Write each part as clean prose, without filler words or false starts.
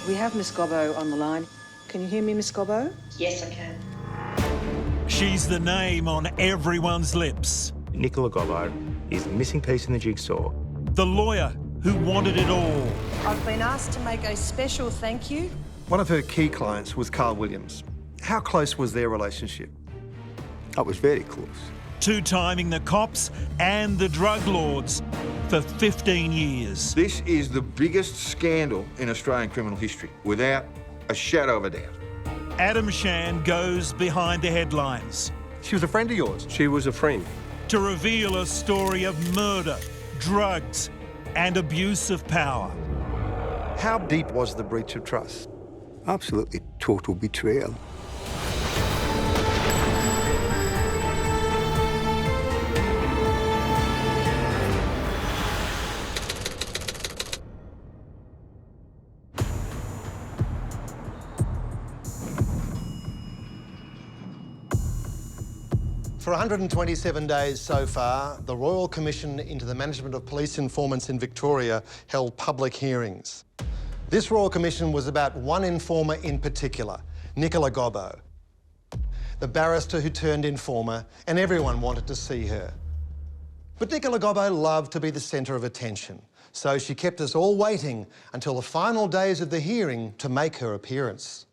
We have Miss Gobbo on the line. Can you hear me, Miss Gobbo? Yes, I can. She's the name on everyone's lips. Nicola Gobbo is the missing piece in the jigsaw. The lawyer who wanted it all. I've been asked to make a special thank you. One of her key clients was Carl Williams. How close was their relationship? It was very close. Two-timing the cops and the drug lords for 15 years. This is the biggest scandal in Australian criminal history, without a shadow of a doubt. Adam Shan goes behind the headlines She was a friend of yours. She was a friend. to reveal a story of murder, drugs, and abuse of power. How deep was the breach of trust? Absolutely total betrayal. For 127 days so far, the Royal Commission into the Management of Police Informants in Victoria held public hearings. This Royal Commission was about one informer in particular, Nicola Gobbo, the barrister who turned informer, and everyone wanted to see her. But Nicola Gobbo loved to be the centre of attention, so she kept us all waiting until the final days of the hearing to make her appearance.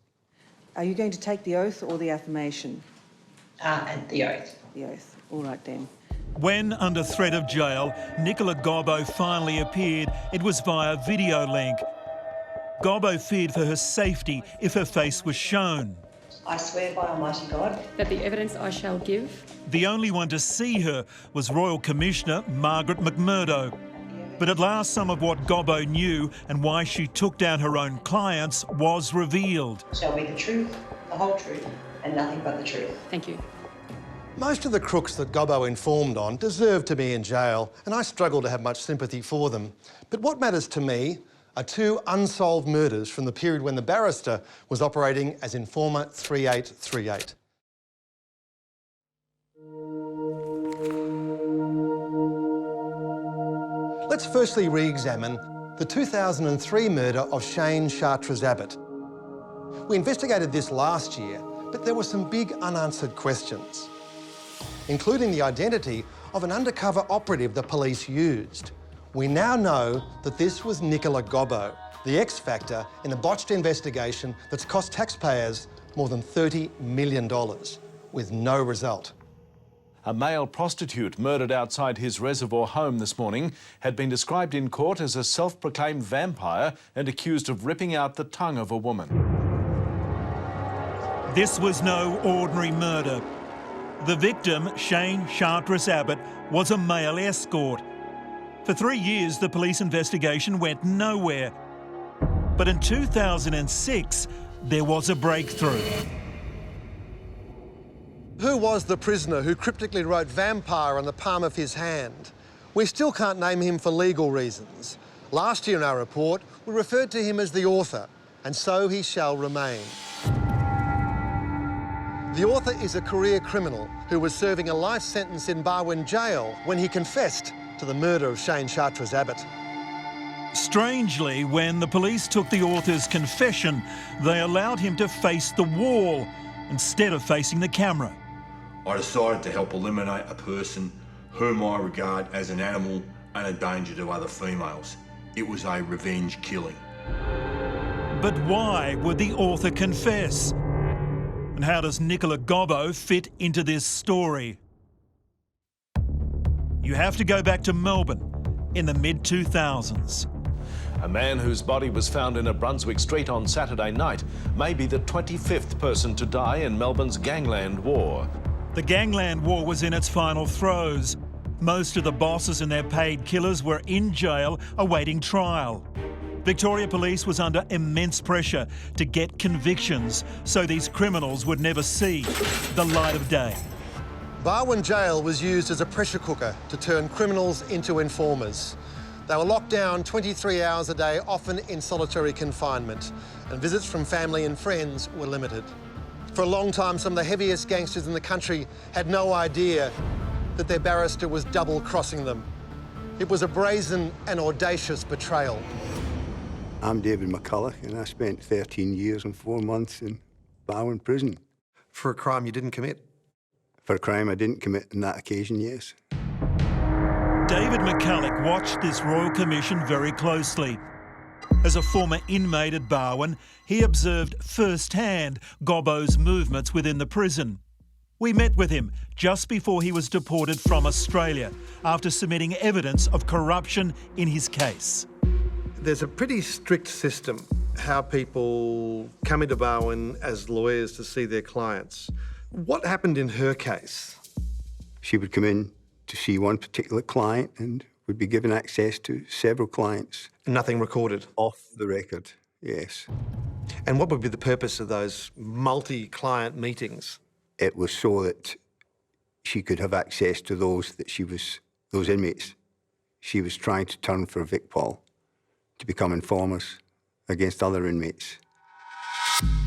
Are you going to take the oath or the affirmation? And the oath. The oath. All right, then. When, under threat of jail, Nicola Gobbo finally appeared, it was via video link. Gobbo feared for her safety if her face was shown. I swear by Almighty God that the evidence I shall give. The only one to see her was Royal Commissioner Margaret McMurdo. But at last, some of what Gobbo knew and why she took down her own clients was revealed. shall be the truth, the whole truth, and nothing but the truth. Thank you. Most of the crooks that Gobbo informed on deserve to be in jail, and I struggle to have much sympathy for them. But what matters to me are two unsolved murders from the period when the barrister was operating as Informer 3838. Let's firstly re-examine the 2003 murder of Shane Chartres Abbott. We investigated this last year, but there were some big unanswered questions, including the identity of an undercover operative the police used. We now know that this was Nicola Gobbo, the X factor in a botched investigation that's cost taxpayers more than $30 million, with no result. A male prostitute murdered outside his reservoir home this morning had been described in court as a self-proclaimed vampire and accused of ripping out the tongue of a woman. This was no ordinary murder. The victim, Shane Chartres Abbott, was a male escort. For 3 years, the police investigation went nowhere. But in 2006, there was a breakthrough. Who was the prisoner who cryptically wrote vampire on the palm of his hand? We still can't name him for legal reasons. Last year in our report, we referred to him as the author, and so he shall remain. The author is a career criminal who was serving a life sentence in Barwon jail when he confessed to the murder of Shane Chartres Abbott. Strangely, when the police took the author's confession, they allowed him to face the wall instead of facing the camera. I decided to help eliminate a person whom I regard as an animal and a danger to other females. It was a revenge killing. But why would the author confess? And how does Nicola Gobbo fit into this story? You have to go back to Melbourne in the mid-2000s. A man whose body was found in a Brunswick street on Saturday night may be the 25th person to die in Melbourne's Gangland War. The Gangland War was in its final throes. Most of the bosses and their paid killers were in jail awaiting trial. Victoria Police was under immense pressure to get convictions so these criminals would never see the light of day. Barwon Jail was used as a pressure cooker to turn criminals into informers. They were locked down 23 hours a day, often in solitary confinement, and visits from family and friends were limited. For a long time, some of the heaviest gangsters in the country had no idea that their barrister was double-crossing them. It was a brazen and audacious betrayal. I'm David McCulloch, and I spent 13 years and 4 months in Bowen prison. For a crime you didn't commit? For a crime I didn't commit on that occasion, yes. David McCulloch watched this Royal Commission very closely. As a former inmate at Bowen, he observed firsthand Gobbo's movements within the prison. We met with him just before he was deported from Australia after submitting evidence of corruption in his case. There's a pretty strict system how people come into Bowen as lawyers to see their clients. What happened in her case? She would come in to see one particular client and would be given access to several clients. Nothing recorded? Off the record, yes. And what would be the purpose of those multi-client meetings? It was so that she could have access to those inmates she was trying to turn for Vic Paul to become informers against other inmates.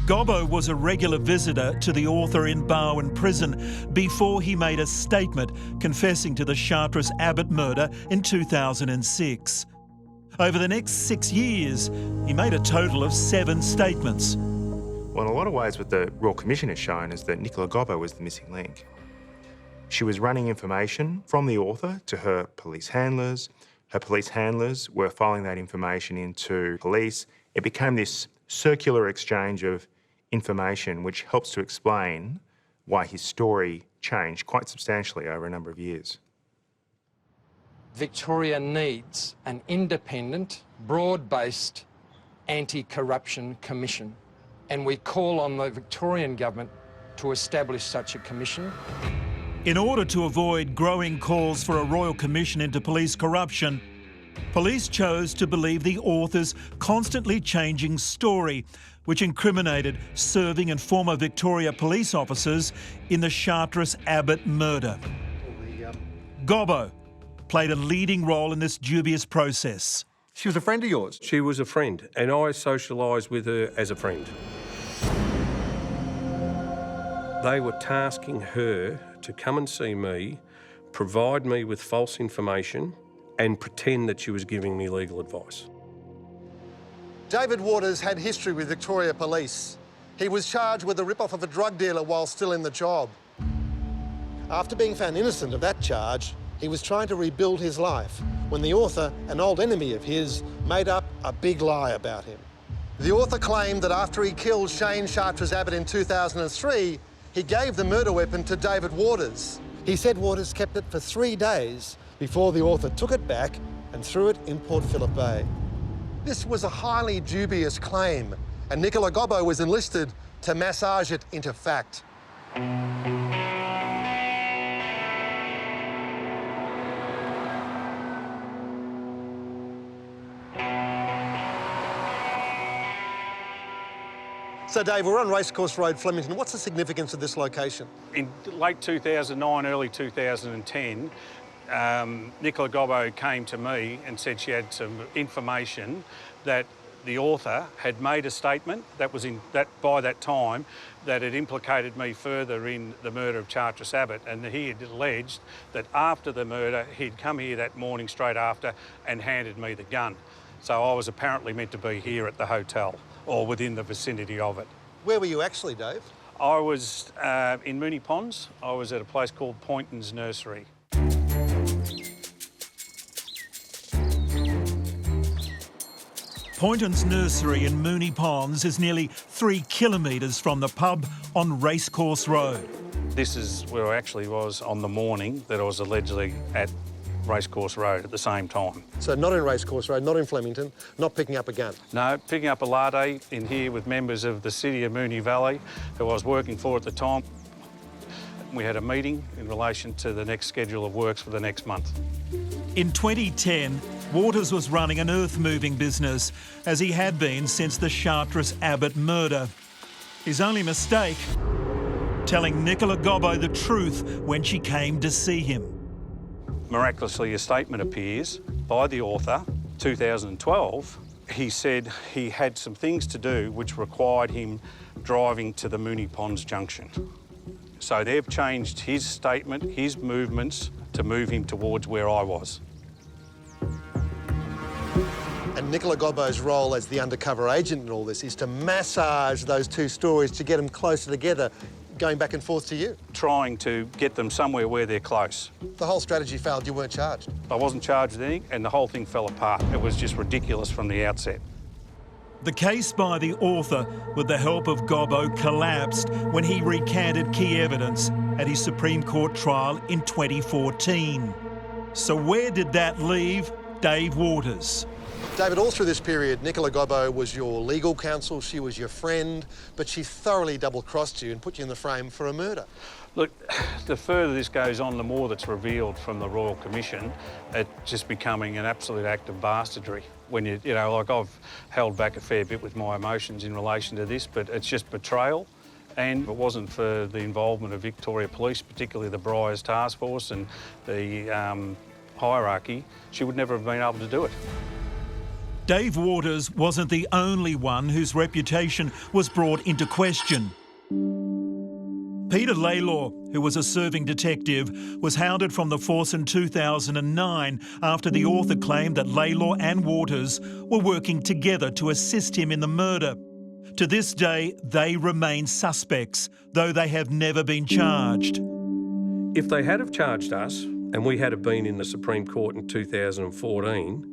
Gobbo was a regular visitor to the author in Bowen prison before he made a statement confessing to the Chartres Abbott murder in 2006. Over the next 6 years, he made a total of 7 statements. Well, in a lot of ways what the Royal Commission has shown is that Nicola Gobbo was the missing link. She was running information from the author to her police handlers. Her police handlers were filing that information into police. It became this circular exchange of information which helps to explain why his story changed quite substantially over a number of years. Victoria needs an independent, broad-based anti-corruption commission, and we call on the Victorian government to establish such a commission. In order to avoid growing calls for a royal commission into police corruption, police chose to believe the author's constantly changing story, which incriminated serving and former Victoria police officers in the Chartres Abbott murder. Gobbo played a leading role in this dubious process. She was a friend of yours? She was a friend, and I socialised with her as a friend. They were tasking her to come and see me, provide me with false information, and pretend that she was giving me legal advice. David Waters had history with Victoria Police. He was charged with the rip-off of a drug dealer while still in the job. After being found innocent of that charge, he was trying to rebuild his life when the author, an old enemy of his, made up a big lie about him. The author claimed that after he killed Shane Chartres Abbott in 2003, he gave the murder weapon to David Waters. He said Waters kept it for 3 days before the author took it back and threw it in Port Phillip Bay. This was a highly dubious claim, and Nicola Gobbo was enlisted to massage it into fact. So, Dave, we're on Racecourse Road, Flemington. What's the significance of this location? In late 2009, early 2010, Nicola Gobbo came to me and said she had some information that the author had made a statement that was by that time that it implicated me further in the murder of Chartres Abbott, and he had alleged that after the murder he'd come here that morning straight after and handed me the gun. So I was apparently meant to be here at the hotel or within the vicinity of it. Where were you actually, Dave? I was in Moonee Ponds. I was at a place called Poynton's Nursery. Poynton's Nursery in Moonee Ponds is nearly 3 kilometres from the pub on Racecourse Road. This is where I actually was on the morning that I was allegedly at Racecourse Road at the same time. So not in Racecourse Road, not in Flemington, not picking up a gun? No, picking up a latte in here with members of the City of Moonee Valley, who I was working for at the time. We had a meeting in relation to the next schedule of works for the next month. In 2010, Waters was running an earth-moving business, as he had been since the Chartres Abbott murder. His only mistake, telling Nicola Gobbo the truth when she came to see him. Miraculously, a statement appears by the author, 2012. He said he had some things to do which required him driving to the Moonee Ponds junction. So they've changed his statement, his movements, to move him towards where I was. And Nicola Gobbo's role as the undercover agent in all this is to massage those two stories to get them closer together, going back and forth to you. Trying to get them somewhere where they're close. The whole strategy failed, you weren't charged. I wasn't charged with anything, and the whole thing fell apart. It was just ridiculous from the outset. The case by the author, with the help of Gobbo, collapsed when he recanted key evidence at his Supreme Court trial in 2014. So where did that leave Dave Waters? David, all through this period, Nicola Gobbo was your legal counsel, she was your friend, but she thoroughly double-crossed you and put you in the frame for a murder. Look, the further this goes on, the more that's revealed from the Royal Commission. It's just becoming an absolute act of bastardry. When you know, like I've held back a fair bit with my emotions in relation to this, but it's just betrayal. And if it wasn't for the involvement of Victoria Police, particularly the Briars Task Force and the hierarchy, she would never have been able to do it. Dave Waters wasn't the only one whose reputation was brought into question. Peter Laylaw, who was a serving detective, was hounded from the force in 2009 after the author claimed that Laylaw and Waters were working together to assist him in the murder. To this day, they remain suspects, though they have never been charged. If they had have charged us, and we had have been in the Supreme Court in 2014,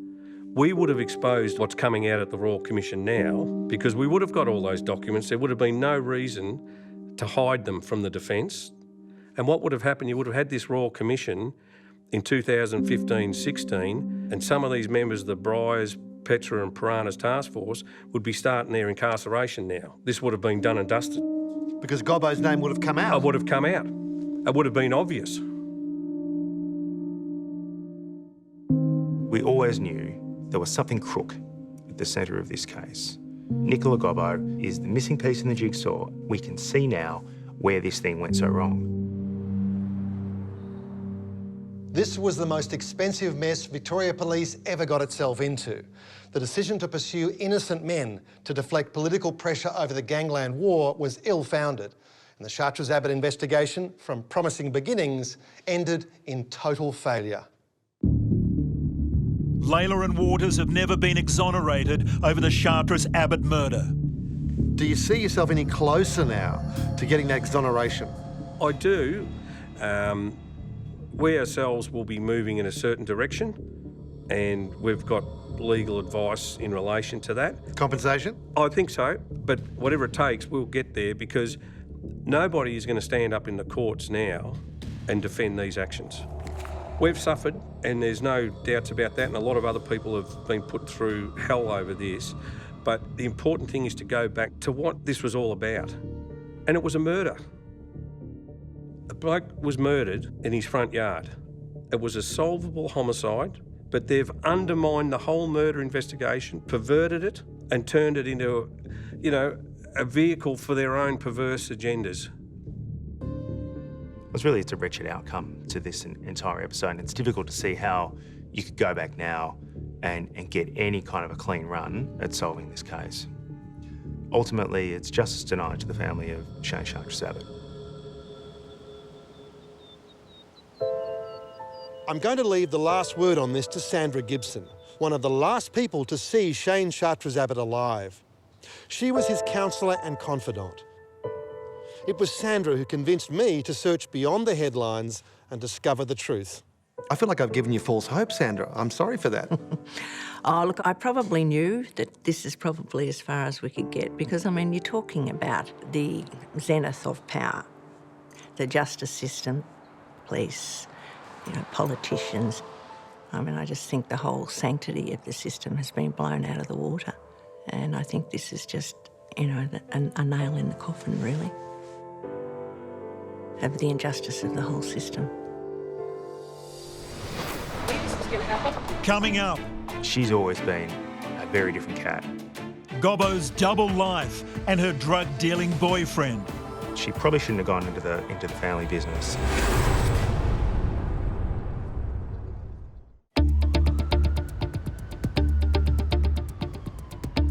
we would have exposed what's coming out at the Royal Commission now, because we would have got all those documents. There would have been no reason to hide them from the defence. And what would have happened, you would have had this Royal Commission in 2015-16, and some of these members of the Briars, Petra and Piranha's task force would be starting their incarceration now. This would have been done and dusted. Because Gobbo's name would have come out? It would have come out. It would have been obvious. We always knew there was something crook at the centre of this case. Nicola Gobbo is the missing piece in the jigsaw. We can see now where this thing went so wrong. This was the most expensive mess Victoria Police ever got itself into. The decision to pursue innocent men to deflect political pressure over the Gangland war was ill-founded, and the Chartres Abbott investigation, from promising beginnings, ended in total failure. Layla and Waters have never been exonerated over the Chartres Abbott murder. Do you see yourself any closer now to getting that exoneration? I do. We ourselves will be moving in a certain direction, and we've got legal advice in relation to that. Compensation? I think so, but whatever it takes, we'll get there, because nobody is going to stand up in the courts now and defend these actions. We've suffered, and there's no doubts about that, and a lot of other people have been put through hell over this. But the important thing is to go back to what this was all about. And it was a murder. A bloke was murdered in his front yard. It was a solvable homicide, but they've undermined the whole murder investigation, perverted it, and turned it into, a vehicle for their own perverse agendas. It's a wretched outcome to this entire episode, and it's difficult to see how you could go back now and get any kind of a clean run at solving this case. Ultimately, it's justice denied to the family of Shane Chartres Abbott. I'm going to leave the last word on this to Sandra Gibson, one of the last people to see Shane Chartres Abbott alive. She was his counsellor and confidant. It was Sandra who convinced me to search beyond the headlines and discover the truth. I feel like I've given you false hope, Sandra. I'm sorry for that. Oh, look, I probably knew that this is probably as far as we could get, because, you're talking about the zenith of power, the justice system, police, politicians. I just think the whole sanctity of the system has been blown out of the water. And I think this is just, a nail in the coffin, really, of the injustice of the whole system. Coming up. She's always been a very different cat. Gobbo's double life and her drug-dealing boyfriend. She probably shouldn't have gone into the family business.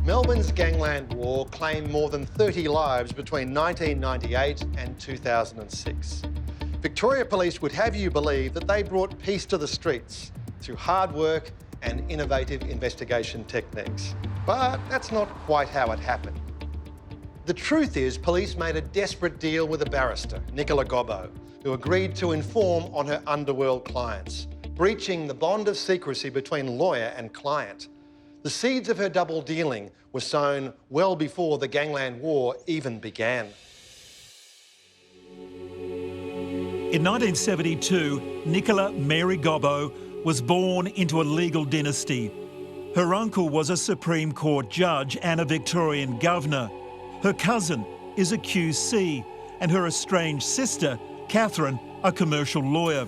Melbourne's Gangland War claimed more than 30 lives between 1998 and 2006. Victoria Police would have you believe that they brought peace to the streets through hard work and innovative investigation techniques. But that's not quite how it happened. The truth is, police made a desperate deal with a barrister, Nicola Gobbo, who agreed to inform on her underworld clients, breaching the bond of secrecy between lawyer and client. The seeds of her double dealing were sown well before the Gangland War even began. In 1972, Nicola Mary Gobbo was born into a legal dynasty. Her uncle was a Supreme Court judge and a Victorian governor. Her cousin is a QC, and her estranged sister, Catherine, a commercial lawyer.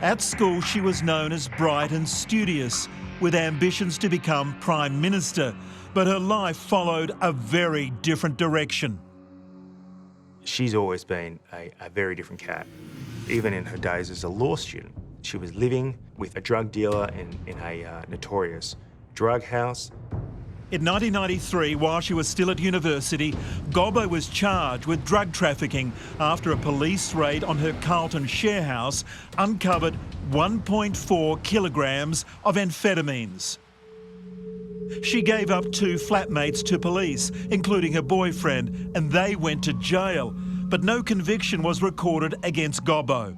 At school, she was known as bright and studious, with ambitions to become Prime Minister, but her life followed a very different direction. She's always been a very different cat. Even in her days as a law student, she was living with a drug dealer in a notorious drug house. In 1993, while she was still at university, Gobbo was charged with drug trafficking after a police raid on her Carlton share house uncovered 1.4 kilograms of amphetamines. She gave up 2 flatmates to police, including her boyfriend, and they went to jail, but no conviction was recorded against Gobbo.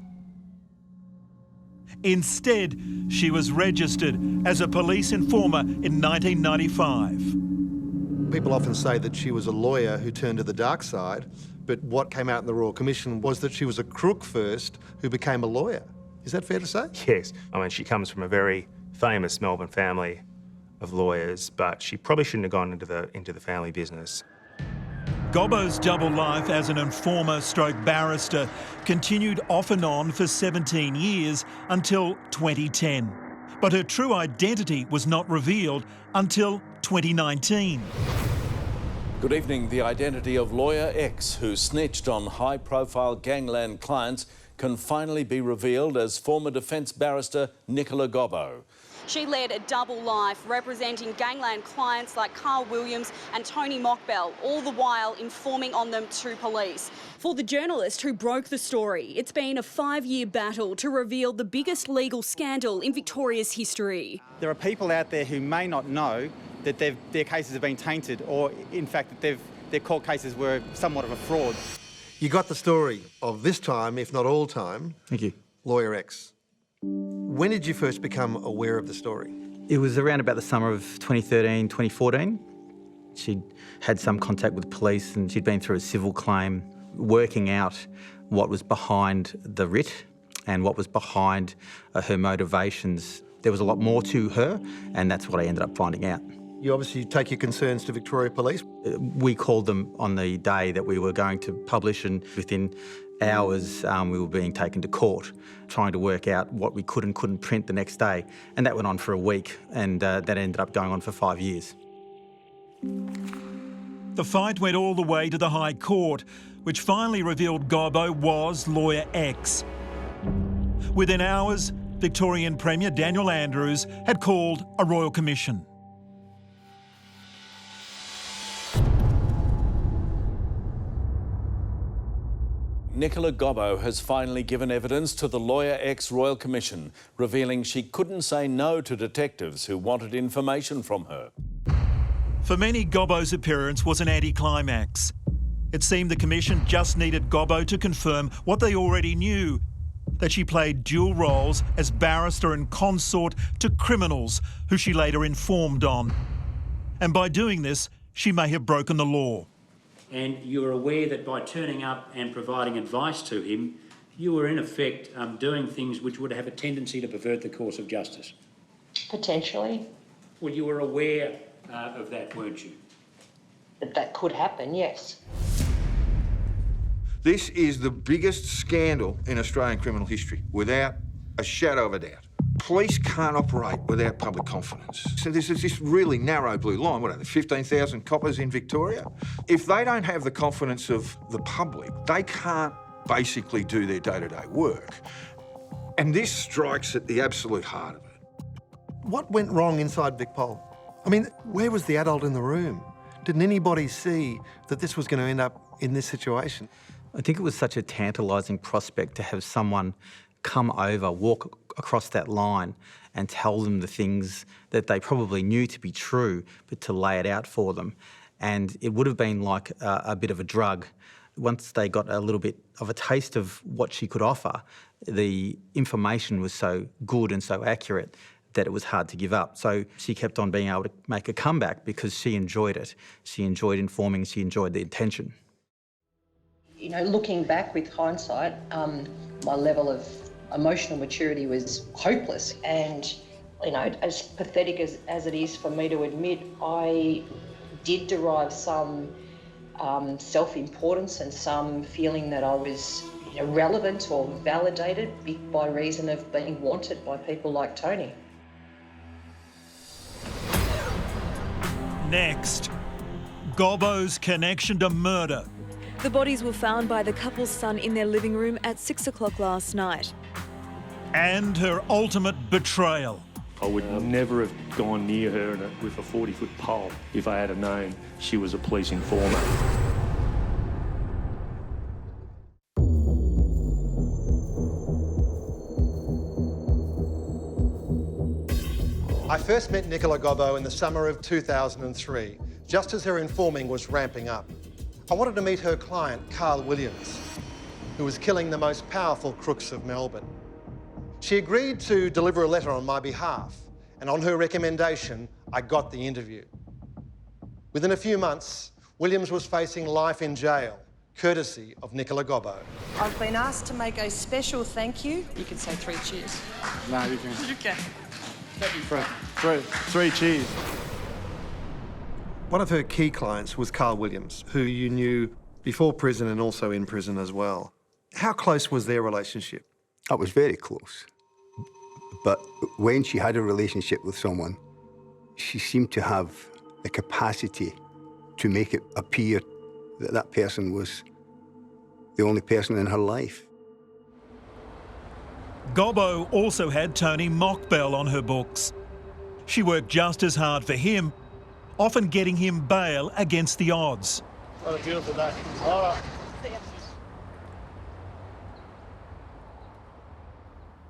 Instead, she was registered as a police informer in 1995. People often say that she was a lawyer who turned to the dark side, but what came out in the Royal Commission was that she was a crook first who became a lawyer. Is that fair to say? Yes. I mean, she comes from a very famous Melbourne family of lawyers, but she probably shouldn't have gone into the family business. Gobbo's double life as an informer stroke barrister continued off and on for 17 years until 2010. But her true identity was not revealed until 2019. Good evening. The identity of lawyer X, who snitched on high-profile Gangland clients, can finally be revealed as former defence barrister Nicola Gobbo. She led a double life representing Gangland clients like Carl Williams and Tony Mockbell, all the while informing on them to police. For the journalist who broke the story, it's been a 5-year battle to reveal the biggest legal scandal in Victoria's history. There are people out there who may not know that their cases have been tainted, or in fact that their court cases were somewhat of a fraud. You got the story of this time, if not all time. Thank you. Lawyer X. When did you first become aware of the story? It was around about the summer of 2013, 2014. She'd had some contact with police and she'd been through a civil claim, working out what was behind the writ and what was behind her motivations. There was a lot more to her, and that's what I ended up finding out. You obviously take your concerns to Victoria Police. We called them on the day that we were going to publish, and within hours we were being taken to court, trying to work out what we could and couldn't print the next day. And that went on for a week, and that ended up going on for 5 years. The fight went all the way to the High Court, which finally revealed Gobbo was lawyer X. Within hours, Victorian Premier Daniel Andrews had called a royal commission. Nicola Gobbo has finally given evidence to the Lawyer X Royal Commission, revealing she couldn't say no to detectives who wanted information from her. For many, Gobbo's appearance was an anticlimax. It seemed the Commission just needed Gobbo to confirm what they already knew, that she played dual roles as barrister and consort to criminals who she later informed on. And by doing this, she may have broken the law. And you were aware that by turning up and providing advice to him, you were in effect doing things which would have a tendency to pervert the course of justice? Potentially. Well, you were aware of that, weren't you? That could happen, yes. This is the biggest scandal in Australian criminal history, without a shadow of a doubt. Police can't operate without public confidence. So this is this really narrow blue line. What are there, 15,000 coppers in Victoria? If they don't have the confidence of the public, they can't basically do their day-to-day work. And this strikes at the absolute heart of it. What went wrong inside VicPol? I mean, where was the adult in the room? Didn't anybody see that this was going to end up in this situation? I think it was such a tantalising prospect to have someone come over, walk across that line and tell them the things that they probably knew to be true, but to lay it out for them. And it would have been like a bit of a drug. Once they got a little bit of a taste of what she could offer, the information was so good and so accurate that it was hard to give up. So she kept on being able to make a comeback because she enjoyed it. She enjoyed informing, she enjoyed the attention. You know, looking back with hindsight, my level of emotional maturity was hopeless. And, you know, as pathetic as it is for me to admit, I did derive some self-importance and some feeling that I was relevant or validated by reason of being wanted by people like Tony. Next, Gobbo's connection to murder. The bodies were found by the couple's son in their living room at 6 o'clock last night. And her ultimate betrayal. I would never have gone near her with a 40-foot pole if I had known she was a police informer. I first met Nicola Gobbo in the summer of 2003, just as her informing was ramping up. I wanted to meet her client, Carl Williams, who was killing the most powerful crooks of Melbourne. She agreed to deliver a letter on my behalf, and on her recommendation, I got the interview. Within a few months, Williams was facing life in jail, courtesy of Nicola Gobbo. I've been asked to make a special thank you. You can say 3 cheers. No, you can. You can. Three cheers. One of her key clients was Carl Williams, who you knew before prison and also in prison as well. How close was their relationship? That was very close. But when she had a relationship with someone, she seemed to have the capacity to make it appear that that person was the only person in her life. Gobbo also had Tony Mockbell on her books. She worked just as hard for him, often getting him bail against the odds. What a beautiful day. All right.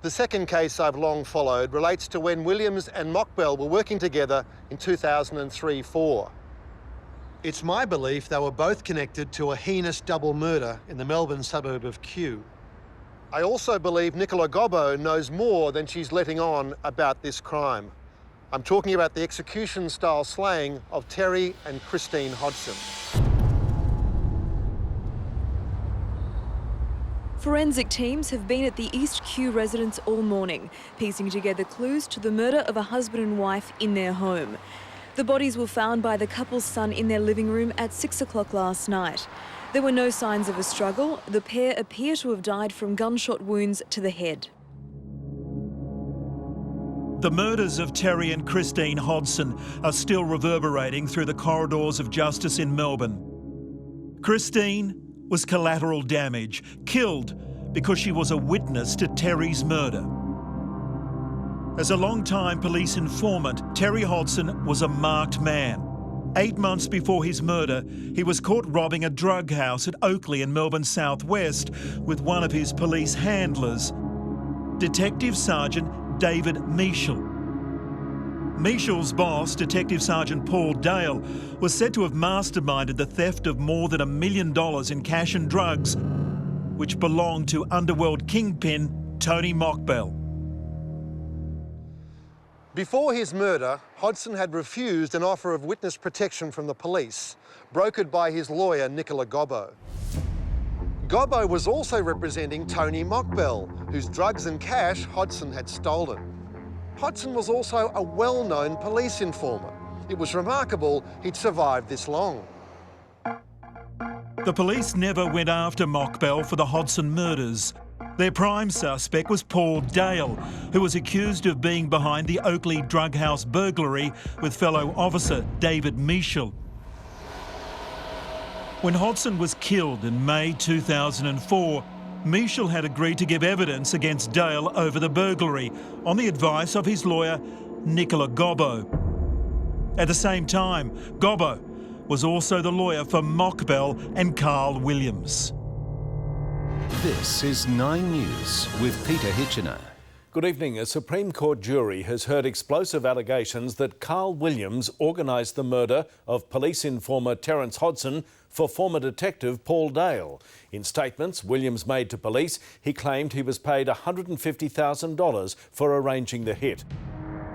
The second case I've long followed relates to when Williams and Mockbell were working together in 2003-04. It's my belief they were both connected to a heinous double murder in the Melbourne suburb of Kew. I also believe Nicola Gobbo knows more than she's letting on about this crime. I'm talking about the execution-style slaying of Terry and Christine Hodson. Forensic teams have been at the East Kew residence all morning, piecing together clues to the murder of a husband and wife in their home. The bodies were found by the couple's son in their living room at 6 o'clock last night. There were no signs of a struggle. The pair appear to have died from gunshot wounds to the head. The murders of Terry and Christine Hodson are still reverberating through the corridors of justice in Melbourne. Christine was collateral damage, killed because she was a witness to Terry's murder. As a long-time police informant, Terry Hodson was a marked man. 8 months before his murder, he was caught robbing a drug house at Oakley in Melbourne southwest with one of his police handlers, Detective Sergeant David Michel. Michel's boss, Detective Sergeant Paul Dale, was said to have masterminded the theft of more than $1 million in cash and drugs, which belonged to underworld kingpin Tony Mockbell. Before his murder, Hodson had refused an offer of witness protection from the police, brokered by his lawyer, Nicola Gobbo. Gobbo was also representing Tony Mockbell, whose drugs and cash Hodson had stolen. Hodson was also a well-known police informer. It was remarkable he'd survived this long. The police never went after Mockbell for the Hodson murders. Their prime suspect was Paul Dale, who was accused of being behind the Oakley drug house burglary with fellow officer David Michel. When Hodson was killed in May 2004, Michel had agreed to give evidence against Dale over the burglary on the advice of his lawyer, Nicola Gobbo. At the same time, Gobbo was also the lawyer for Mockbell and Carl Williams. This is 9 News with Peter Hitchener. Good evening. A Supreme Court jury has heard explosive allegations that Carl Williams organised the murder of police informer Terence Hodson for former detective Paul Dale. In statements Williams made to police, he claimed he was paid $150,000 for arranging the hit.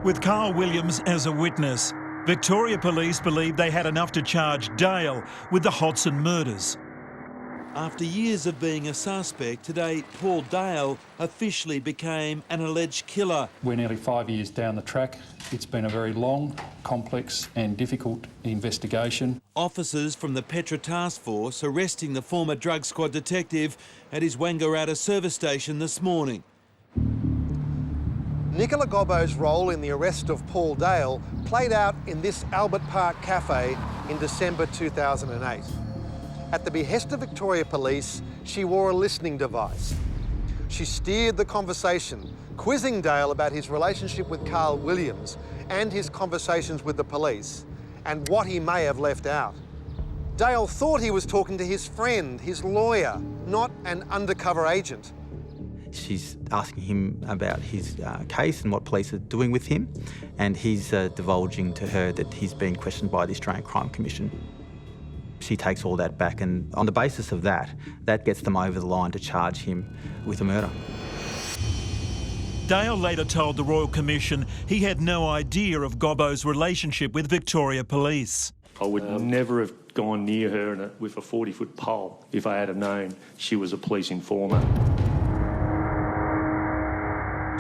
With Carl Williams as a witness, Victoria Police believe they had enough to charge Dale with the Hodson murders. After years of being a suspect, today Paul Dale officially became an alleged killer. We're nearly 5 years down the track. It's been a very long, complex and difficult investigation. Officers from the Petra Task Force arresting the former drug squad detective at his Wangaratta service station this morning. Nicola Gobbo's role in the arrest of Paul Dale played out in this Albert Park cafe in December 2008. At the behest of Victoria Police, she wore a listening device. She steered the conversation, quizzing Dale about his relationship with Carl Williams and his conversations with the police, and what he may have left out. Dale thought he was talking to his friend, his lawyer, not an undercover agent. She's asking him about his case and what police are doing with him, and he's divulging to her that he's being questioned by the Australian Crime Commission. She takes all that back, and on the basis of that, that gets them over the line to charge him with a murder. Dale later told the Royal Commission he had no idea of Gobbo's relationship with Victoria Police. I would never have gone near her with a 40-foot pole if I had known she was a police informer.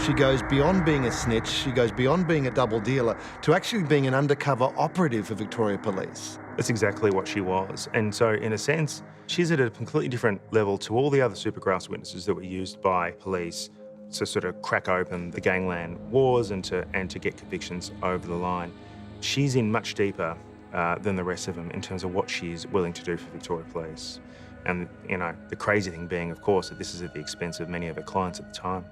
She goes beyond being a snitch, she goes beyond being a double dealer to actually being an undercover operative for Victoria Police. That's exactly what she was. And so, in a sense, she's at a completely different level to all the other supergrass witnesses that were used by police to sort of crack open the Gangland wars and to get convictions over the line. She's in much deeper than the rest of them in terms of what she's willing to do for Victoria Police. And, you know, the crazy thing being, of course, that this is at the expense of many of her clients at the time.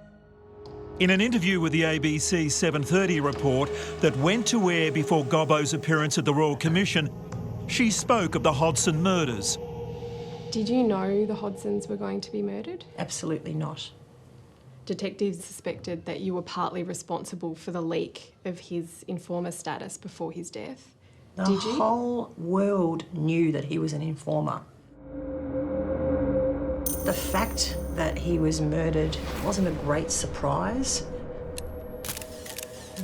In an interview with the ABC 7:30 report that went to air before Gobbo's appearance at the Royal Commission, she spoke of the Hodson murders. Did you know the Hodsons were going to be murdered? Absolutely not. Detectives suspected that you were partly responsible for the leak of his informer status before his death. The whole world knew that he was an informer. The fact that he was murdered wasn't a great surprise.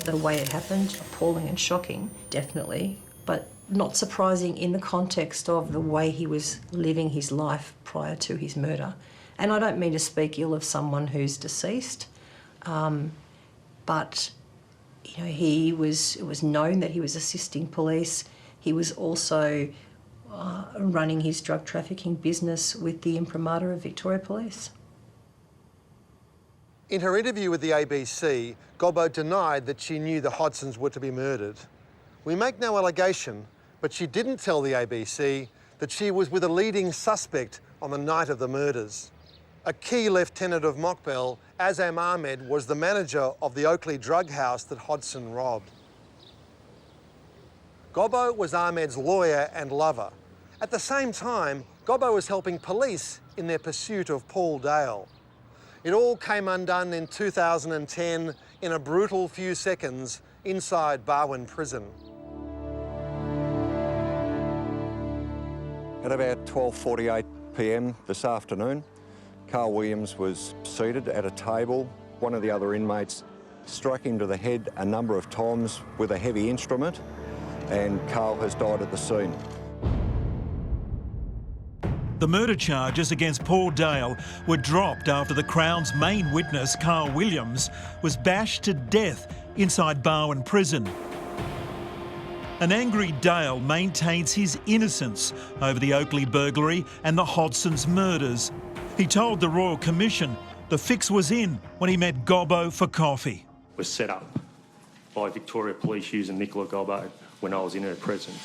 The way it happened, appalling and shocking, definitely, but not surprising in the context of the way he was living his life prior to his murder. And I don't mean to speak ill of someone who's deceased, but you know, it was known that he was assisting police. He was also running his drug trafficking business with the imprimatur of Victoria Police. In her interview with the ABC, Gobbo denied that she knew the Hodsons were to be murdered. We make no allegation, but she didn't tell the ABC that she was with a leading suspect on the night of the murders. A key lieutenant of Mockbell, Azam Ahmed, was the manager of the Oakley drug house that Hodson robbed. Gobbo was Ahmed's lawyer and lover. At the same time, Gobbo was helping police in their pursuit of Paul Dale. It all came undone in 2010 in a brutal few seconds inside Barwon Prison. At about 12:48 p.m. this afternoon, Carl Williams was seated at a table. One of the other inmates struck him to the head a number of times with a heavy instrument, and Carl has died at the scene. The murder charges against Paul Dale were dropped after the Crown's main witness, Carl Williams, was bashed to death inside Barwon Prison. An angry Dale maintains his innocence over the Oakley burglary and the Hodsons murders. He told the Royal Commission the fix was in when he met Gobbo for coffee. Was set up by Victoria Police using Nicola Gobbo when I was in her prison.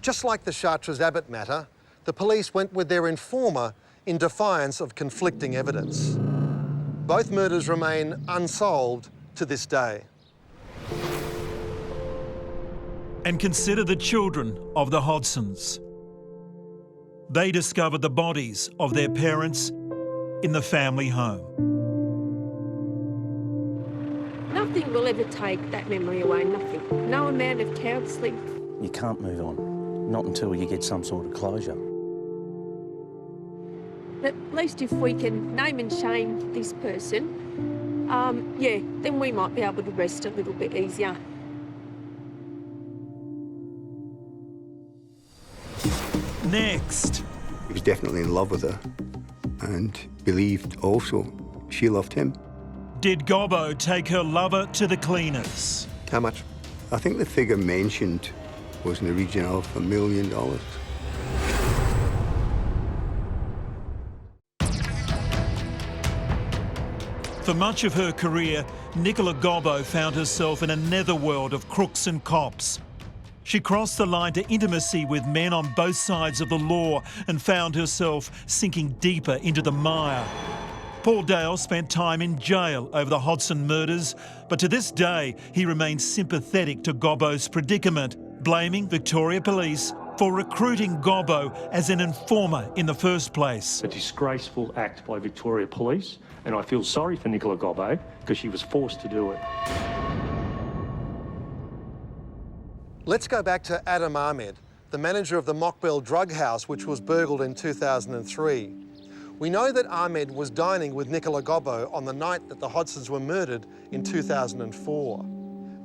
Just like the Chartres Abbott matter, the police went with their informer in defiance of conflicting evidence. Both murders remain unsolved to this day. And consider the children of the Hodsons. They discovered the bodies of their parents in the family home. Nothing will ever take that memory away, nothing. No amount of counselling. You can't move on, not until you get some sort of closure. But at least if we can name and shame this person, yeah, then we might be able to rest a little bit easier. Next. He was definitely in love with her and believed also she loved him. Did Gobbo take her lover to the cleaners? How much? I think the figure mentioned was in the region of $1 million. For much of her career, Nicola Gobbo found herself in a netherworld of crooks and cops. She crossed the line to intimacy with men on both sides of the law and found herself sinking deeper into the mire. Paul Dale spent time in jail over the Hodson murders, but to this day he remains sympathetic to Gobbo's predicament, blaming Victoria Police for recruiting Gobbo as an informer in the first place. A disgraceful act by Victoria Police, and I feel sorry for Nicola Gobbo because she was forced to do it. Let's go back to Adam Ahmed, the manager of the Mockbell drug house, which was burgled in 2003. We know that Ahmed was dining with Nicola Gobbo on the night that the Hodsons were murdered in 2004.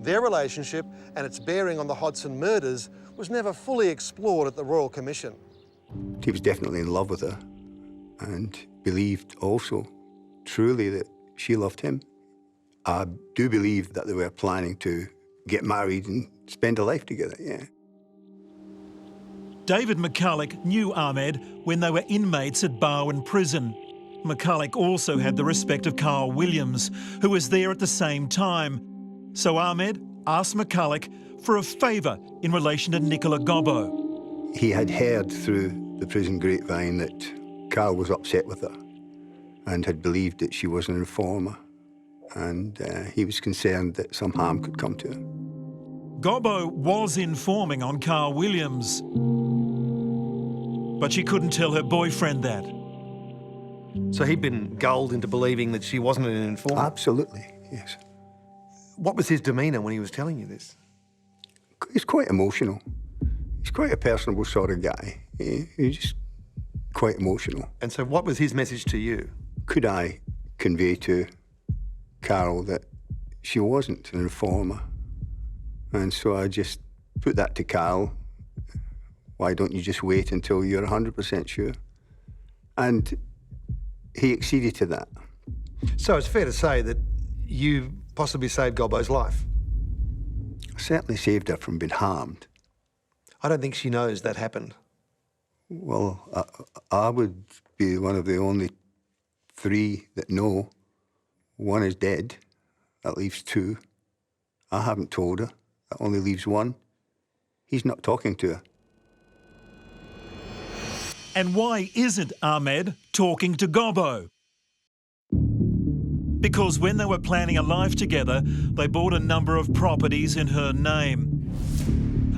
Their relationship and its bearing on the Hodson murders was never fully explored at the Royal Commission. He was definitely in love with her and believed also truly that she loved him. I do believe that they were planning to get married and spend a life together, yeah. David McCulloch knew Ahmed when they were inmates at Barwon Prison. McCulloch also had the respect of Carl Williams, who was there at the same time. So Ahmed asked McCulloch for a favour in relation to Nicola Gobbo. He had heard through the prison grapevine that Carl was upset with her and had believed that she was an informer, and he was concerned that some harm could come to her. Gobbo was informing on Carl Williams, but she couldn't tell her boyfriend that. So he'd been gulled into believing that she wasn't an informer? Absolutely, yes. What was his demeanour when he was telling you this? He's quite emotional. He's quite a personable sort of guy. He's just quite emotional. And so what was his message to you? Could I convey to Carol that she wasn't an informer? And so I just put that to Carol. Why don't you just wait until you're 100% sure? And he acceded to that. So it's fair to say that you possibly saved Gobbo's life? I certainly saved her from being harmed. I don't think she knows that happened. Well, I would be one of the only 3 that know. One is dead. That leaves 2. I haven't told her. That only leaves 1. He's not talking to her. And why isn't Ahmed talking to Gobbo? Because when they were planning a life together, they bought a number of properties in her name.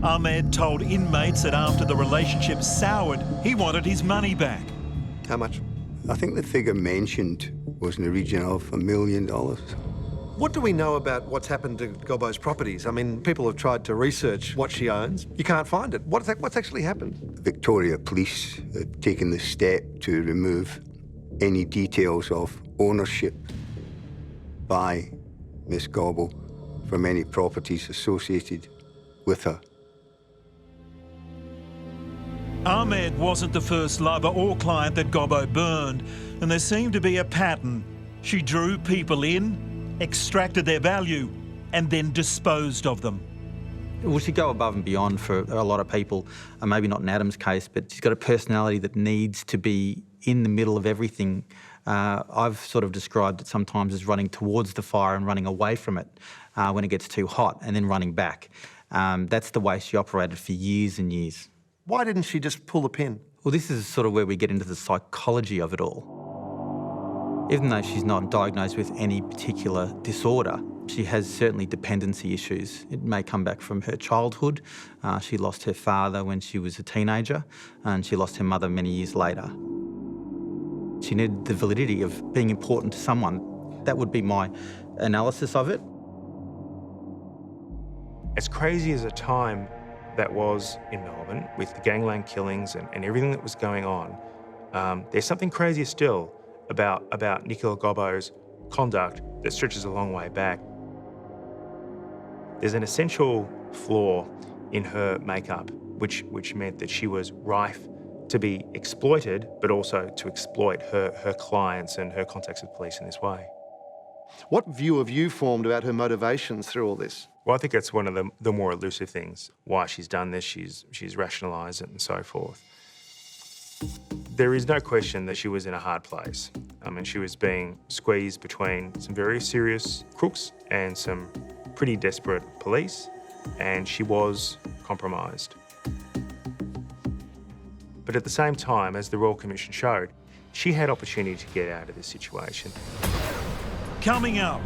Ahmed told inmates that after the relationship soured, he wanted his money back. How much? I think the figure mentioned was in the region of $1 million. What do we know about what's happened to Gobbo's properties? I mean, people have tried to research what she owns. You can't find it. What's actually happened? Victoria Police have taken the step to remove any details of ownership by Miss Gobbo from any properties associated with her. Ahmed wasn't the first lover or client that Gobbo burned, and there seemed to be a pattern. She drew people in, extracted their value, and then disposed of them. Well, she'd go above and beyond for a lot of people, maybe not in Adam's case, but she's got a personality that needs to be in the middle of everything. I've sort of described it sometimes as running towards the fire and running away from it when it gets too hot, and then running back. That's the way she operated for years and years. Why didn't she just pull the pin? Well, this is sort of where we get into the psychology of it all. Even though she's not diagnosed with any particular disorder, she has certainly dependency issues. It may come back from her childhood. She lost her father when she was a teenager, and she lost her mother many years later. She needed the validity of being important to someone. That would be my analysis of it. As crazy as a time that was in Melbourne with the Gangland killings and everything that was going on, there's something crazier still about Nicola Gobbo's conduct that stretches a long way back. There's an essential flaw in her makeup, which meant that she was rife to be exploited, but also to exploit her clients and her contacts with police in this way. What view have you formed about her motivations through all this? Well, I think that's one of the more elusive things. Why she's done this, she's rationalised it and so forth. There is no question that she was in a hard place. I mean, she was being squeezed between some very serious crooks and some pretty desperate police, and she was compromised. But at the same time, as the Royal Commission showed, she had opportunity to get out of this situation. Coming up.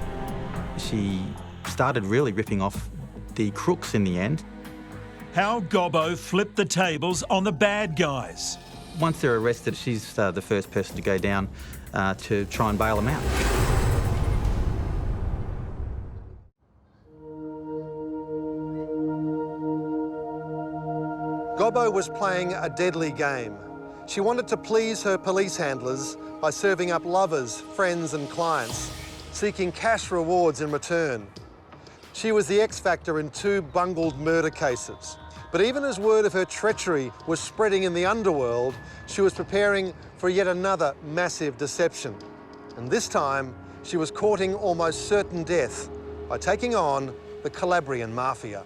She started really ripping off the crooks in the end. How Gobbo flipped the tables on the bad guys. Once they're arrested, she's the first person to go down to try and bail them out. Gobbo was playing a deadly game. She wanted to please her police handlers by serving up lovers, friends and clients, seeking cash rewards in return. She was the X factor in 2 bungled murder cases. But even as word of her treachery was spreading in the underworld, she was preparing for yet another massive deception. And this time, she was courting almost certain death by taking on the Calabrian mafia.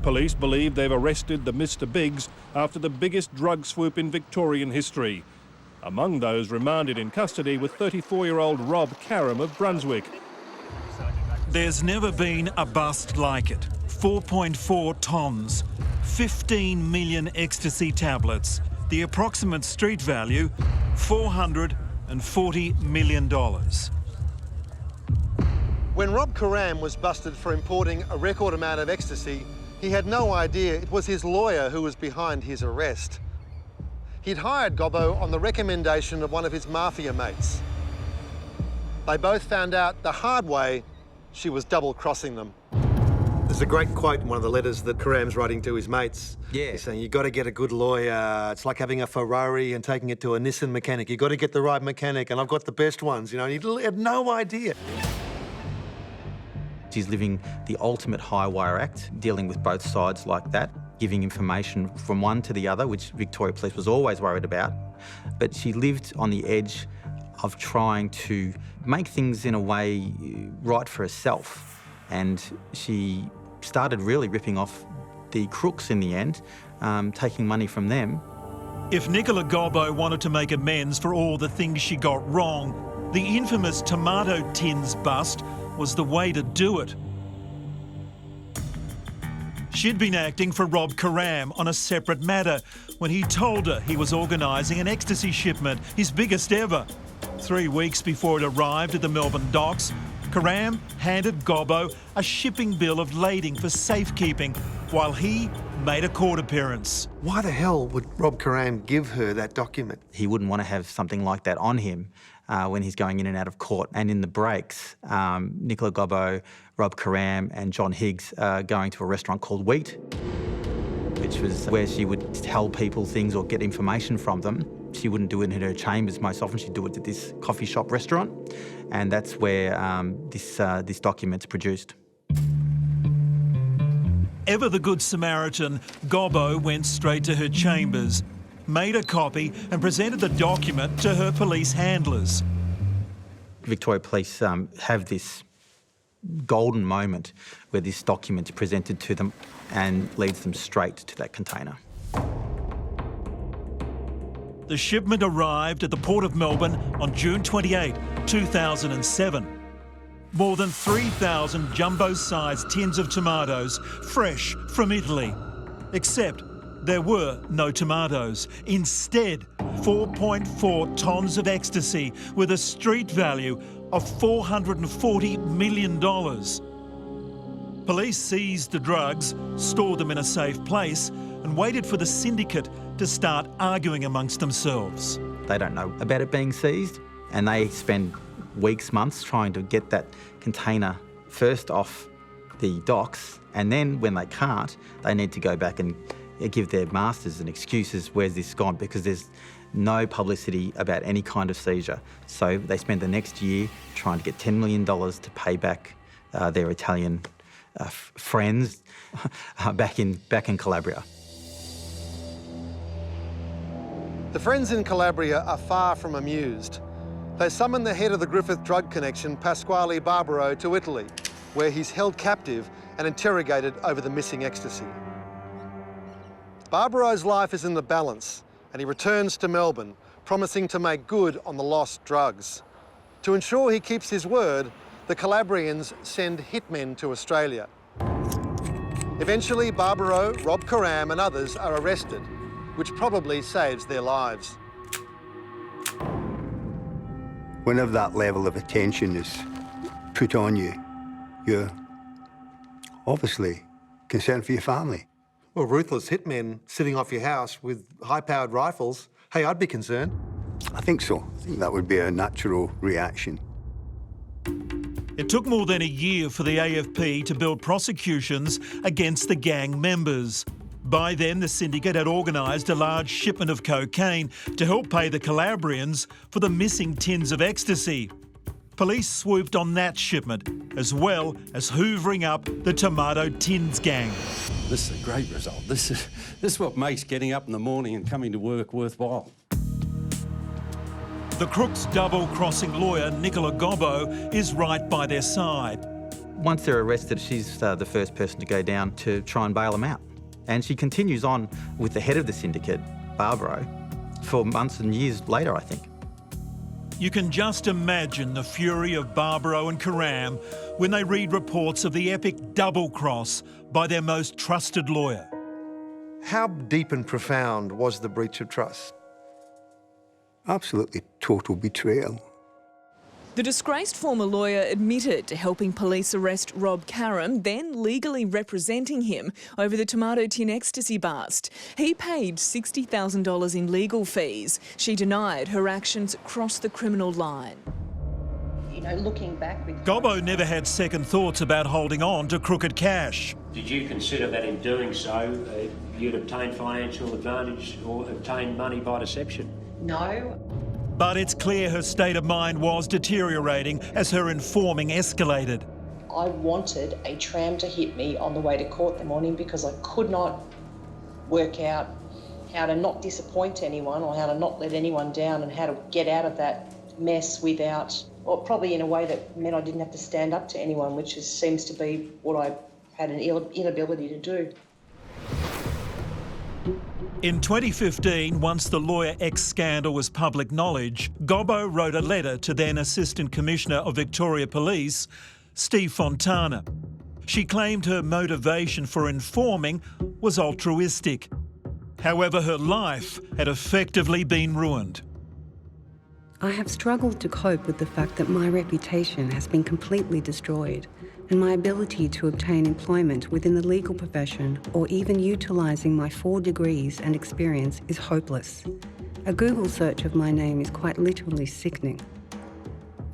Police believe they've arrested the Mr. Biggs after the biggest drug swoop in Victorian history. Among those remanded in custody was 34-year-old Rob Karam of Brunswick. There's never been a bust like it. 4.4 tonnes, 15 million ecstasy tablets. The approximate street value, $440 million. When Rob Karam was busted for importing a record amount of ecstasy, he had no idea it was his lawyer who was behind his arrest. He'd hired Gobbo on the recommendation of one of his mafia mates. They both found out the hard way she was double-crossing them. There's a great quote in one of the letters that Karam's writing to his mates. Yeah. He's saying, you've got to get a good lawyer. It's like having a Ferrari and taking it to a Nissan mechanic. You've got to get the right mechanic, and I've got the best ones, you know. He had no idea. She's living the ultimate high wire act, dealing with both sides like that, giving information from one to the other, which Victoria Police was always worried about. But she lived on the edge of trying to make things in a way right for herself. And she started really ripping off the crooks in the end, taking money from them. If Nicola Gobbo wanted to make amends for all the things she got wrong, the infamous tomato tins bust was the way to do it. She'd been acting for Rob Karam on a separate matter when he told her he was organising an ecstasy shipment, his biggest ever. 3 weeks before it arrived at the Melbourne docks, Karam handed Gobbo a shipping bill of lading for safekeeping while he made a court appearance. Why the hell would Rob Karam give her that document? He wouldn't want to have something like that on him when he's going in and out of court. And in the breaks, Nicola Gobbo, Rob Karam and John Higgs are going to a restaurant called Wheat, which was where she would tell people things or get information from them. She wouldn't do it in her chambers most often. She'd do it at this coffee shop restaurant. And that's where this document's produced. Ever the Good Samaritan, Gobbo went straight to her chambers, made a copy and presented the document to her police handlers. Victoria Police have this golden moment where this document is presented to them and leads them straight to that container. The shipment arrived at the Port of Melbourne on June 28, 2007. More than 3,000 jumbo-sized tins of tomatoes, fresh from Italy. Except there were no tomatoes. Instead, 4.4 tonnes of ecstasy with a street value of $440 million. Police seized the drugs, stored them in a safe place, and waited for the syndicate to start arguing amongst themselves. They don't know about it being seized, and they spend weeks, months trying to get that container first off the docks, and then when they can't, they need to go back and give their masters an excuse as where's this gone, because there's no publicity about any kind of seizure. So they spent the next year trying to get $10 million to pay back their Italian friends back in Calabria. The friends in Calabria are far from amused. They summon the head of the Griffith drug connection, Pasquale Barbaro, to Italy, where he's held captive and interrogated over the missing ecstasy. Barbaro's life is in the balance, and he returns to Melbourne, promising to make good on the lost drugs. To ensure he keeps his word, the Calabrians send hitmen to Australia. Eventually, Barbaro, Rob Karam and others are arrested, which probably saves their lives. Whenever that level of attention is put on you, you're obviously concerned for your family. Well, ruthless hitmen sitting off your house with high-powered rifles, hey, I'd be concerned. I think so. I think that would be a natural reaction. It took more than a year for the AFP to build prosecutions against the gang members. By then, the syndicate had organised a large shipment of cocaine to help pay the Calabrians for the missing tins of ecstasy. Police swooped on that shipment, as well as hoovering up the Tomato Tins gang. This is a great result. This is what makes getting up in the morning and coming to work worthwhile. The Crooks' double-crossing lawyer, Nicola Gobbo, is right by their side. Once they're arrested, she's the first person to go down to try and bail them out. And she continues on with the head of the syndicate, Barbaro, for months and years later, I think. You can just imagine the fury of Barbaro and Karam when they read reports of the epic double-cross by their most trusted lawyer. How deep and profound was the breach of trust? Absolutely total betrayal. The disgraced former lawyer admitted to helping police arrest Rob Karam, then legally representing him over the Tomato Tin ecstasy bust. He paid $60,000 in legal fees. She denied her actions crossed the criminal line. You know, looking back with... Gobbo never had second thoughts about holding on to crooked cash. Did you consider that in doing so, you'd obtain financial advantage or obtain money by deception? No. But it's clear her state of mind was deteriorating as her informing escalated. I wanted a tram to hit me on the way to court that morning because I could not work out how to not disappoint anyone or how to not let anyone down and how to get out of that mess without, or probably in a way that meant I didn't have to stand up to anyone, which seems to be what I had an inability to do. In 2015, once the Lawyer X scandal was public knowledge, Gobbo wrote a letter to then Assistant Commissioner of Victoria Police, Steve Fontana. She claimed her motivation for informing was altruistic. However, her life had effectively been ruined. I have struggled to cope with the fact that my reputation has been completely destroyed, and my ability to obtain employment within the legal profession or even utilising my 4 degrees and experience is hopeless. A Google search of my name is quite literally sickening.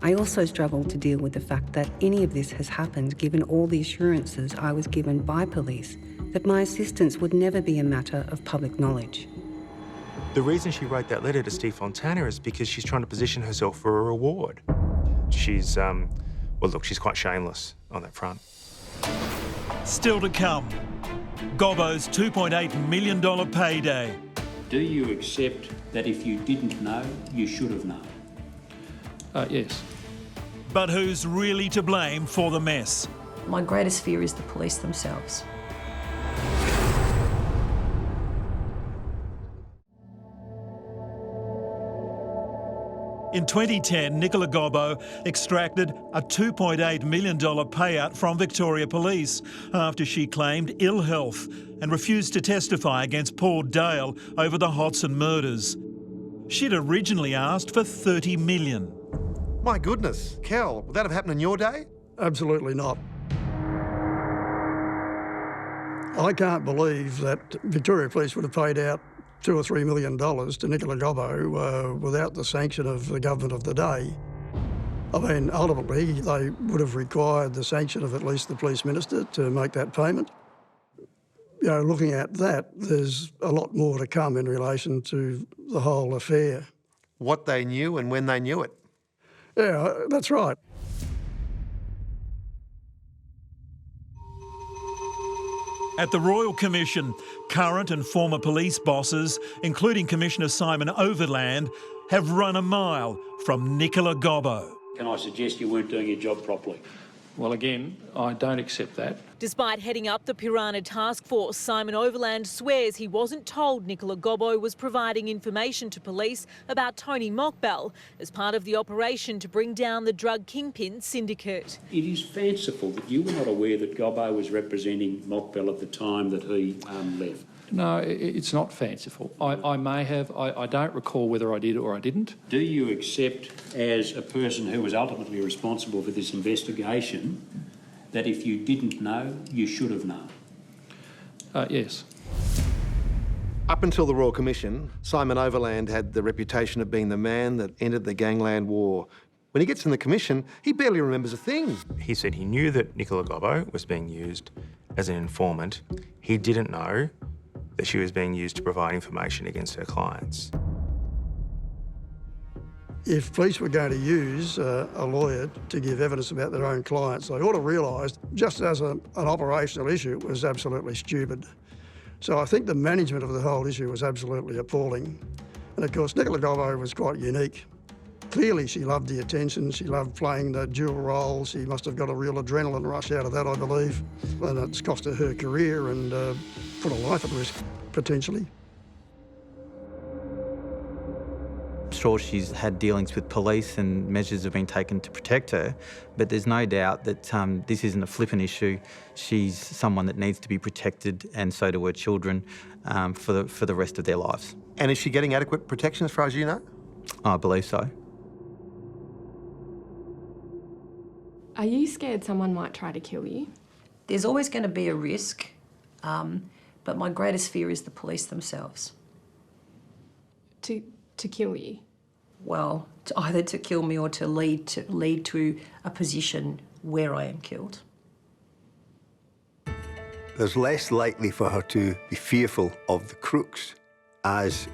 I also struggle to deal with the fact that any of this has happened given all the assurances I was given by police that my assistance would never be a matter of public knowledge. The reason she wrote that letter to Steve Fontana is because she's trying to position herself for a reward. She's, well, look, she's quite shameless on that front. Still to come, Gobbo's $2.8 million payday. Do you accept that if you didn't know, you should have known? Yes. But who's really to blame for the mess? My greatest fear is the police themselves. In 2010, Nicola Gobbo extracted a $2.8 million payout from Victoria Police after she claimed ill health and refused to testify against Paul Dale over the Hodson murders. She'd originally asked for $30 million. My goodness, Kel, would that have happened in your day? Absolutely not. I can't believe that Victoria Police would have paid out $2 or $3 million to Nicola Gobbo without the sanction of the government of the day. I mean, ultimately, they would have required the sanction of at least the police minister to make that payment. You know, looking at that, there's a lot more to come in relation to the whole affair. What they knew and when they knew it. Yeah, that's right. At the Royal Commission, current and former police bosses, including Commissioner Simon Overland, have run a mile from Nicola Gobbo. Can I suggest you weren't doing your job properly? Well, again, I don't accept that. Despite heading up the Piranha task force, Simon Overland swears he wasn't told Nicola Gobbo was providing information to police about Tony Mockbell as part of the operation to bring down the drug kingpin syndicate. It is fanciful that you were not aware that Gobbo was representing Mockbell at the time that he left. No, it's not fanciful. I may have. I don't recall whether I did or I didn't. Do you accept, as a person who was ultimately responsible for this investigation, that if you didn't know, you should have known? Yes. Up until the Royal Commission, Simon Overland had the reputation of being the man that ended the Gangland War. When he gets in the Commission, he barely remembers a thing. He said he knew that Nicola Gobbo was being used as an informant. He didn't know that she was being used to provide information against her clients. If police were going to use a lawyer to give evidence about their own clients, they ought to realise, just as an operational issue, it was absolutely stupid. So I think the management of the whole issue was absolutely appalling. And of course, Nicola Gobbo was quite unique. Clearly, she loved the attention, she loved playing the dual role, she must have got a real adrenaline rush out of that, I believe. And it's cost her career and put her life at risk, potentially. I'm sure she's had dealings with police and measures have been taken to protect her, but there's no doubt that this isn't a flippant issue. She's someone that needs to be protected, and so do her children, for the rest of their lives. And is she getting adequate protection as far as you know? I believe so. Are you scared someone might try to kill you? There's always going to be a risk, but my greatest fear is the police themselves. To kill you? Well, either to kill me or to lead to a position where I am killed. There's less likely for her to be fearful of the crooks as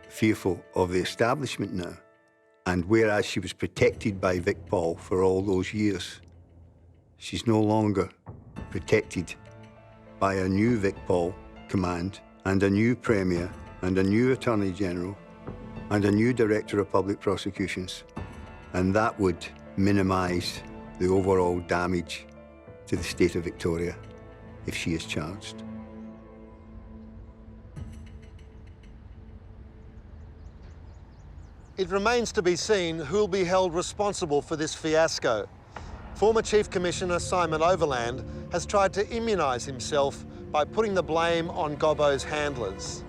fearful of the establishment now. And whereas she was protected by Vic Paul for all those years, she's no longer protected by a new Vic Paul command and a new Premier and a new Attorney General and a new Director of Public Prosecutions. And that would minimise the overall damage to the state of Victoria if she is charged. It remains to be seen who'll be held responsible for this fiasco. Former Chief Commissioner Simon Overland has tried to immunise himself by putting the blame on Gobbo's handlers.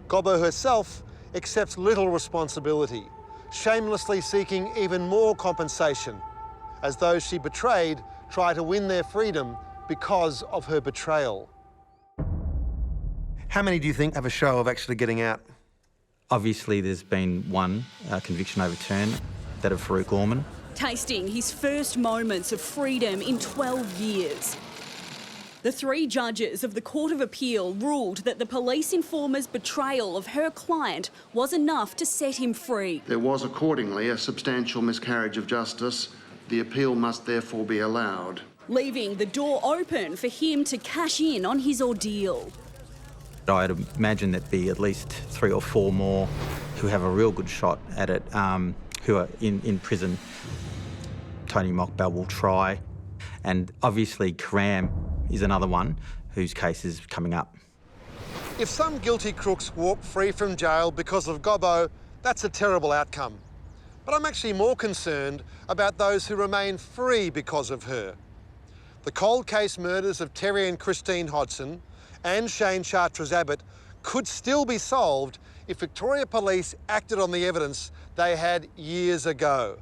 Gobbo herself accepts little responsibility, shamelessly seeking even more compensation, as those she betrayed try to win their freedom because of her betrayal. How many do you think have a show of actually getting out? Obviously, there's been one conviction overturned, that of Farouk Orman. Tasting his first moments of freedom in 12 years. The three judges of the Court of Appeal ruled that the police informer's betrayal of her client was enough to set him free. There was accordingly a substantial miscarriage of justice. The appeal must therefore be allowed. Leaving the door open for him to cash in on his ordeal. I'd imagine there'd be at least 3 or 4 more who have a real good shot at it, who are in prison. Tony Mockbell will try. And obviously Karam is another one whose case is coming up. If some guilty crooks walk free from jail because of Gobbo, that's a terrible outcome. But I'm actually more concerned about those who remain free because of her. The cold case murders of Terry and Christine Hodson and Shane Chartres-Abbott could still be solved if Victoria Police acted on the evidence they had years ago.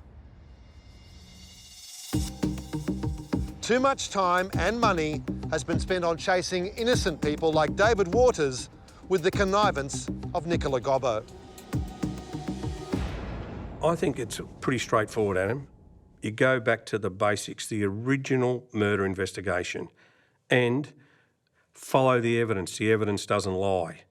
Too much time and money has been spent on chasing innocent people like David Waters with the connivance of Nicola Gobbo. I think it's pretty straightforward, Adam. You go back to the basics, the original murder investigation, and follow the evidence. The evidence doesn't lie.